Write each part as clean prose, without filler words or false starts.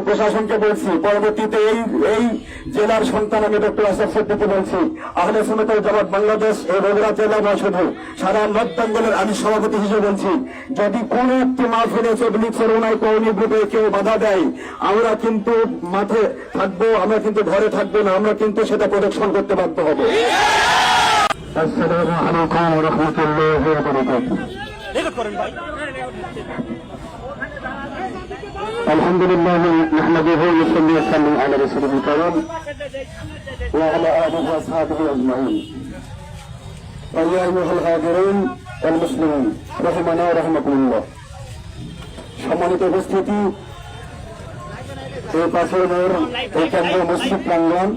প্রশাসনকে বলছি, পরবর্তীতে এই জেলার সন্তান আমি ডক্টর আশরাফ সিদ্দিকী বলছি, আহলে সুন্নাত ওয়াল জামাত বাংলাদেশ এই বগুড়া জেলা নয় শুধু সারা নর্থ বেঙ্গলের আমি সভাপতি হিসেবে বলছি, যদি কোন একটি মাহফিলে তবলিগ চরমনাই কওমি গ্রুপে কেউ বাধা দেয়, আমরা কিন্তু মাঠে থাকবো, আমরা কিন্তু ঘরে থাকবো না, আমরা কিন্তু সেটা প্রোটেকশন করতে বাধ্য হবো। আসসালামু আলাইকুম ওয়া রাহমাতুল্লাহি ওয়া বারাকাতুহু। আলহামদুলিল্লাহ নাহমাদুহু ওয়া নুসাল্লি ওয়া নুসাল্লিমু আলা রাসূলিল কারীম ওয়া আলা আলিহি ওয়া আসহাবিহি আজমাইন। আইয়া আইয়ুহাল হাদিরুন ওয়াল মুসলিমুন রাহিমানা ওয়া রাহমাকুমুল্লাহ। সম্মানিত উপস্থিতি, এই পাশের এই কেন্দ্রীয় মসজিদ প্রাঙ্গণ,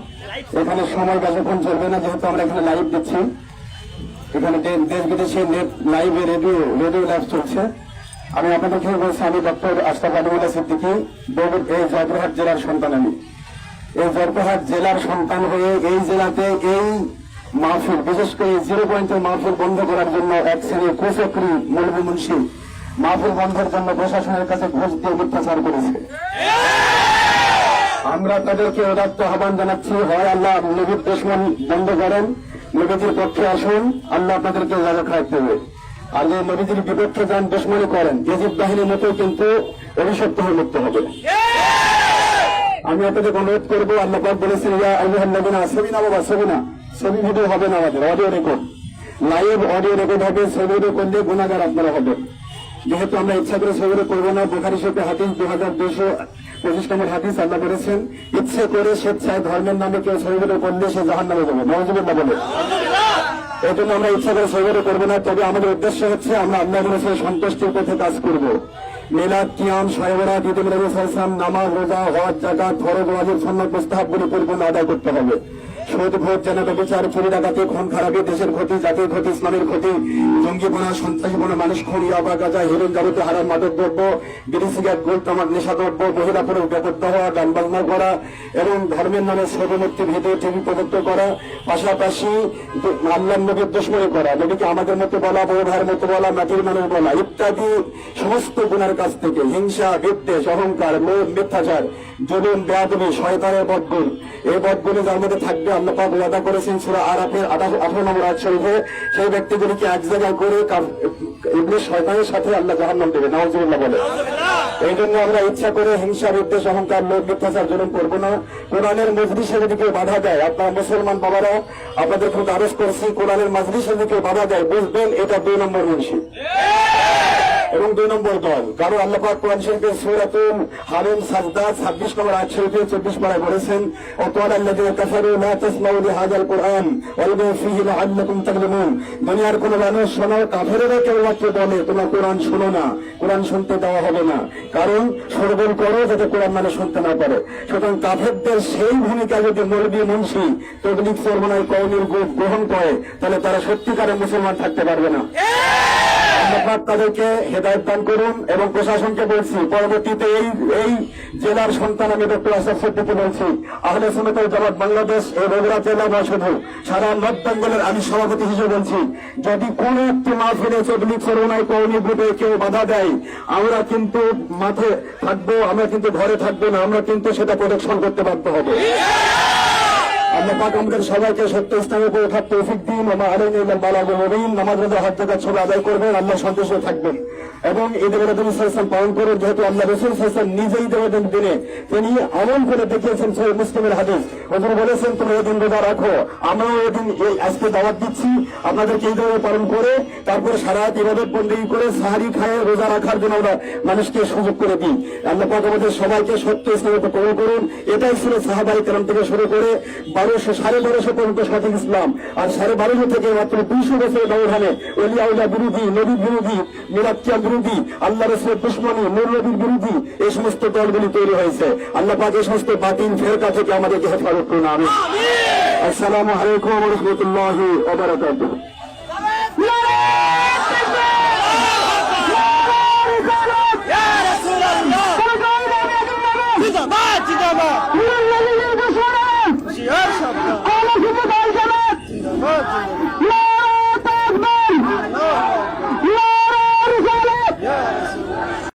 এখানে সময় বেশিক্ষণ চলবে না, যেহেতু আমরা এখানে লাইভ দিচ্ছি। এখানে দেশ বিদেশে লাইভ রেডিও লাইভ চলছে। আমি আপনাদেরকে বলছি, আমি ডক্টর আশরাফ সিদ্দিকী, এই জয়পুরহাট জেলার সন্তান। আমি এই জয়পুরহাট জেলার সন্তান হয়ে এই জেলাতে এই মাহফিল, বিশেষ করে 0 পয়েন্টের মাহফিল বন্ধ করার জন্য এক শ্রেণীর কুচক্রী মৌলভী মুন্সি মাহফিল বন্ধের জন্য প্রশাসনের কাছে ঘুষ দিয়ে মিথ্যাচার করেছে। আমরা তাদেরকে উদাত্ত আহ্বান জানাচ্ছি, হয় আল্লাহ নবীর দুশমন বন্ধ করেন, নবীজির পক্ষে আসুন, আল্লাহ আপনাদেরকে জায়গা রাখতে হবে। আর যে নবীজির বিপক্ষে যান, দুশমনি করেন, ইজিপ্ট বাহিনীর মতো কিন্তু অভিশপ্ত হয়ে মুক্ত হবে। আমি আপনাদের অনুরোধ করবো, আল্লাহ পাক বলেছেন, ইয়া আইয়ুহাল্লাযীনা সবিনা বাবা সবিনা, ছবি ভিডিও হবে না, আমাদের audio record, live audio record হবে। ছবি ভিডিও করলে গুনাহগার আপনারা হবে। যেহেতু আমরা ইচ্ছা করে ছবি ভিডিও করবো না, বুখারী শরীফে হাদিস 2225 নম্বর হাদিস, আল্লাহ বলেছেন, ইচ্ছে করে স্বেচ্ছায় ধর্মের নামে কেউ ছবি ভিডিও করলে সে জাহান্নামে যাবে। নাউযুবিল্লাহ বলে। এই জন্য আমরা ইচ্ছা করে ছবি ভিডিও করবো না। তবে আমাদের উদ্দেশ্য হচ্ছে আমরা আল্লাহর রাসূলের সন্তুষ্টির পথে কাজ করব। মিলাদ, কিয়াম, শবে বরাত, ঈদে মিলাদুন নবী সাল্লাল্লাহু আলাইহি ওয়াসাল্লাম, নামাজ, রোজা, হজ, যাকাত, ফরজ, ওয়াজিব, সুন্নাত, মুস্তাহাবগুলো পরিপূর্ণ আদায় করতে হবে। সুদ, ভোট, জানাজা, বিচার, চুরি, ডাকাতি, খুন খারাপি, দেশের ক্ষতি, জাতির ক্ষতি, ইসলামের ক্ষতি, জঙ্গিপনা, সন্ত্রাসীপনা, মানুষ খুন, ইয়াবা, গাঁজা, হেরোইন, যাবতীয় হারাম মাদক দ্রব্য, বিড়ি, সিগারেট, গোল, তামাক, নেশা দ্রব্য, মহিলা পুরুষ বেপরোয়া হওয়া, গান বাজনা করা এবং ধর্মের নামে ছবিমূর্তি, ভিডিও, টিভি প্রদত্ত করা, পাশাপাশি আল্লাহর নবীর দুশমনি করা, নবীকে আমাদের মতো বলা, বড় ভাইয়ের মতো বলা, মাটির মানুষ বলা ইত্যাদি সমস্ত গুনার কাছ থেকে হিংসা, বিদ্বেষ, অহংকার, লোভ, মিথ্যাচার, জুলুম, বেয়াদবি, শয়তানের বদগুণ, এই বদগুণে যার মধ্যে থাকবে, আল্লাহ পাক ওয়াদা করেছেন সূরা আরাফের 18 নম্বর আয়াত শরীফে, সেই ব্যক্তিগুলিকে এক জায়গায় করে ইবলিস শয়তানের সাথে আল্লাহ জাহান্নাম দেবে। নাউযুবিল্লাহ বলে। এই জন্য আমরা ইচ্ছা করে হিংসা, বিদ্বেষ, অহংকার, লোভ, মিথ্যাচার, জুলুম করবো না। কোরআনের মজলিসে যদি কেউ বাধা দেয়, আপনারা মুসলমান বাবারা, আপনাদের খুব আদেশ করছি, কোরআনের মজলিসে যদি কেউ বাধা দেয়, বুঝবেন এটা 2 নম্বর মুন্সি এবং 2 নম্বর দল। কারণ আল্লাহ পাক কোরআন শরীফের সূরাতুল হামিম সাজদা 26 নম্বর আয়াত শরীফে 24 পারায় বলেছেন, ও ক্বালা আল্লাযীনা কাফারু লা তাসমাউ লিহাযাল কুরআন ওয়ালগু ফীহি লাআল্লাকুম তাগলিবুন। দুনিয়ার কোন মানুষ শোনো, কাফেররা কেবলমাত্র বলে তোমরা কোরআন শোনো না, কোরআন শুনতে দেওয়া হবে না, কারণ শোরগোল করো যাতে কোরআন মানে শুনতে না পারে। সুতরাং কাফেরদের সেই ভূমিকা যদি মৌলভী মুন্সি তবলিগ চরমনাই কওমির গ্রুপ গ্রহণ করে, তাহলে তারা সত্যিকারের মুসলমান থাকতে পারবে না। আল্লাহ তাদেরকে হেদায়েত দান করুন। এবং প্রশাসনকে বলছি, পরবর্তীতে এই জেলার সন্তান আমি ডক্টর আশরাফ সিদ্দিকী বলছি, আহলে সুন্নাত ওয়াল জামাত বাংলাদেশ এই বগুড়া জেলা নয় শুধু সারা নর্থ বেঙ্গলের আমি সভাপতি হিসেবে বলছি, যদি কোন একটি মাহফিলে তবলিগ চরমনাই কওমি গ্রুপে কেউ বাধা দেয়, আমরা কিন্তু মাঠে থাকবো, আমরা কিন্তু ঘরে থাকবো না, আমরা কিন্তু সেটা প্রোটেকশন করতে বাধ্য হবো। আল্লাহ পাক আমাদের সবাইকে সত্য ইসলামের উপর ওঠার তৌফিক দিন। ওমা আলাইনা ইল্লাল বালাগুল মুবিন। নামাজ, রোজা, হজ, যাকাত সব আদায় করবেন, আল্লাহ সন্তুষ্ট থাকবেন এবং ঈদে মিলাদুন নবী সাল্লাল্লাহু আলাইহি ওয়াসাল্লাম পালন করুন। যেহেতু আল্লাহ রাসূল সাল্লাল্লাহু আলাইহি ওয়াসাল্লাম নিজেই ঈদের দিনে তিনি আমল করে দেখিয়েছেন। সহিহ মুসলিমের হাদিস, হুজুর বলেছেন তোমরা এই দিন রোজা রাখো। আমরাও এই দিন আজকে দাওয়াত দিচ্ছি আপনাদেরকে ঈদ পালন করে, তারপরে সারা রাত ইবাদত বন্দেগী করে সাহারি খায় রোজা রাখার জন্য আমরা মানুষকে সুযোগ করে দিই। আল্লাহ পাক আমাদের সবাইকে সত্য ইসলামের উপর কবুল করুন। এটাই ছিল সাহাবায়ে কেরাম থেকে শুরু করে 1200 পর্যন্ত সঠিক ইসলাম। আর 1250 থেকে মাত্র 200 বছরের ব্যবধানে ওলিয়া উলিয়া বিরোধী, নবী বিরোধী, মিলাদ কিয়াম বিরোধী, আল্লাহ রাসূলের দুশমনী, নূর নবীর বিরোধী এই সমস্ত দলগুলি তৈরি হয়েছে। আল্লাহ পাক এই সমস্ত বাতিল ফেরকা থেকে আমাদেরকে হেফাজত করুন। আমিন। আসসালামু আলাইকুম ওয়া রাহমাতুল্লাহি ওয়া বারাকাতুহু।